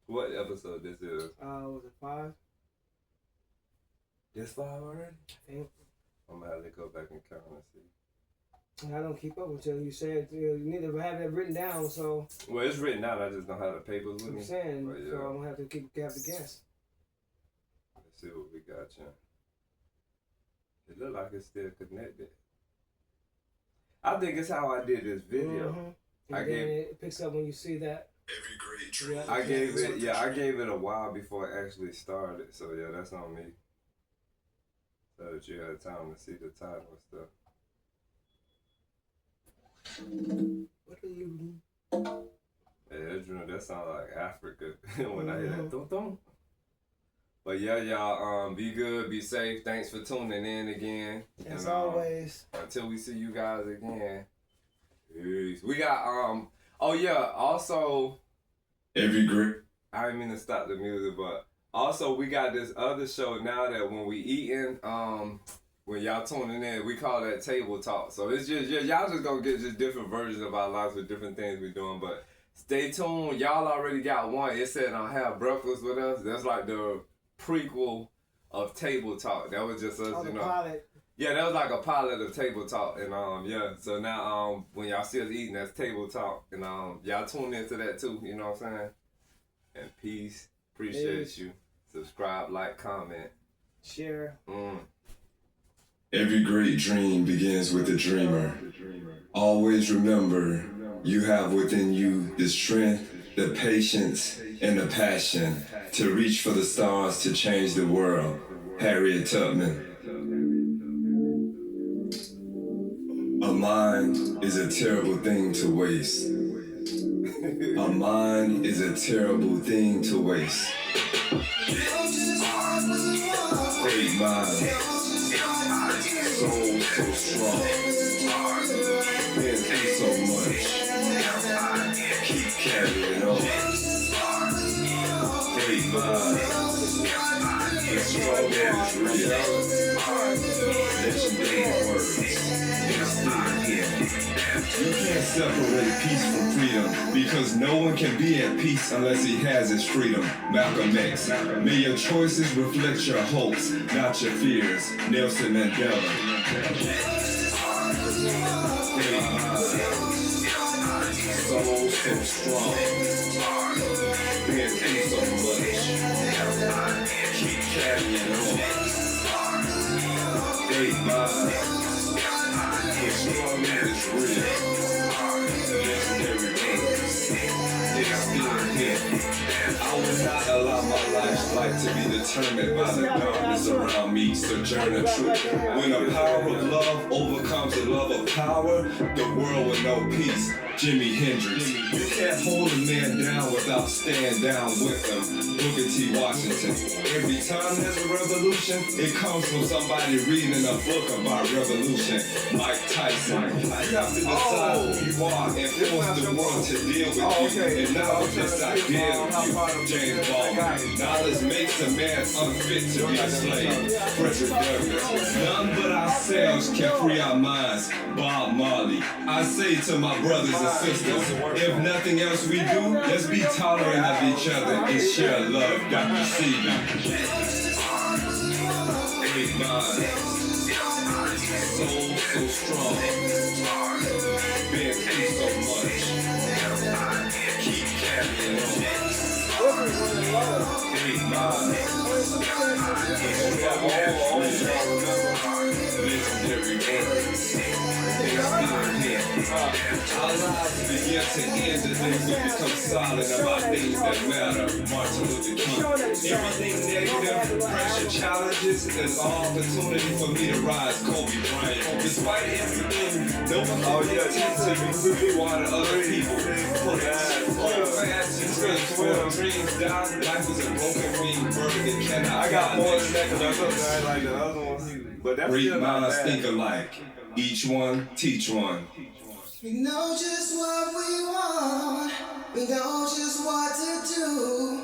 What episode this is? Was it 5? This 5 already? I think. I'm gonna have to go back and count and see. I don't keep up until you said you need to have it written down. So. Well, it's written out. I just don't have the papers with me. I'm saying, but, yeah. so I'm gonna have to have the guess. Let's see what we got, John. It look like it's still connected. I think it's how I did this video. And then it picks up when you see that. Every great dream. I gave it a while before it actually started. So yeah, that's on me. So that you had time to see the title and stuff. What are you doing? Yeah, that sounds like Africa when I hear that thump. But yeah, y'all, be good, be safe. Thanks for tuning in again. As always. Until we see you guys again. Peace. We got also every great. I didn't mean to stop the music, but also we got this other show now that when we eating, when y'all tuning in, we call that table talk. So it's just y'all just gonna get just different versions of our lives with different things we doing. But stay tuned. Y'all already got one. It said have breakfast with us. That's like the prequel of Table Talk. That was just us, you know. Pilot. Yeah, that was like a pilot of Table Talk, and so now when y'all see us eating, that's Table Talk, and y'all tune into that too. You know what I'm saying? And peace. Appreciate you. Subscribe, like, comment, share. Every great dream begins with a dreamer. Always remember, you have within you the strength, the patience, and the passion to reach for the stars to change the world. Harriet Tubman. A mind is a terrible thing to waste. A mind is a terrible thing to waste. Great mind. Soul so strong. Been through so much. Keep carrying on. Great mind. The struggle is real. Legendary words. You can't separate peace from freedom because no one can be at peace unless he has his freedom. Malcolm X. May your choices reflect your hopes, not your fears. Nelson Mandela. Soul so strong. Been through so much. Keep carrying on. Great mind. The struggle is real. Legendary words. It's still here. I will not allow my life's light to be determined by the darkness around me. Sojourner truth. When the power of love overcomes the love of power, the world will know peace. Jimi Hendrix. You can't hold a man down without staying down with him. Booker T. Washington. Every time there's a revolution, it comes from somebody reading a book about revolution. Mike Tyson. You have to decide who you are and force the world to deal with you. And now with this idea of you, James Baldwin. Knowledge makes a man unfit to be a slave. Frederick Douglass. None but ourselves can free our minds. Bob Marley. I say to my brothers and sisters, if nothing else we do, let's be tolerant of each other and share love. Dr. C. Great mind. Soul so strong. Been through so much. Keep carrying on. Legendary our lives begin to end as we become silent about things that matter. Martin Luther King. Everything negative, pressure, challenges is an opportunity for me to rise. Kobe Bryant. Despite everything, don't pay attention to who you are to other people. Hold fast and transform dreams down. Life is a broken wing bird that cannot. I got more than that because I look like the other ones. But that's Read still not minds, bad. think alike. Each one, teach one. We know just what we want. We know just what to do.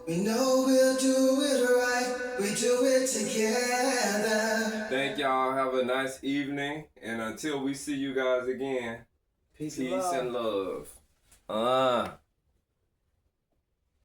We know we'll do it right. We do it together. Thank y'all. Have a nice evening. And until we see you guys again, Peace peace and love. and love.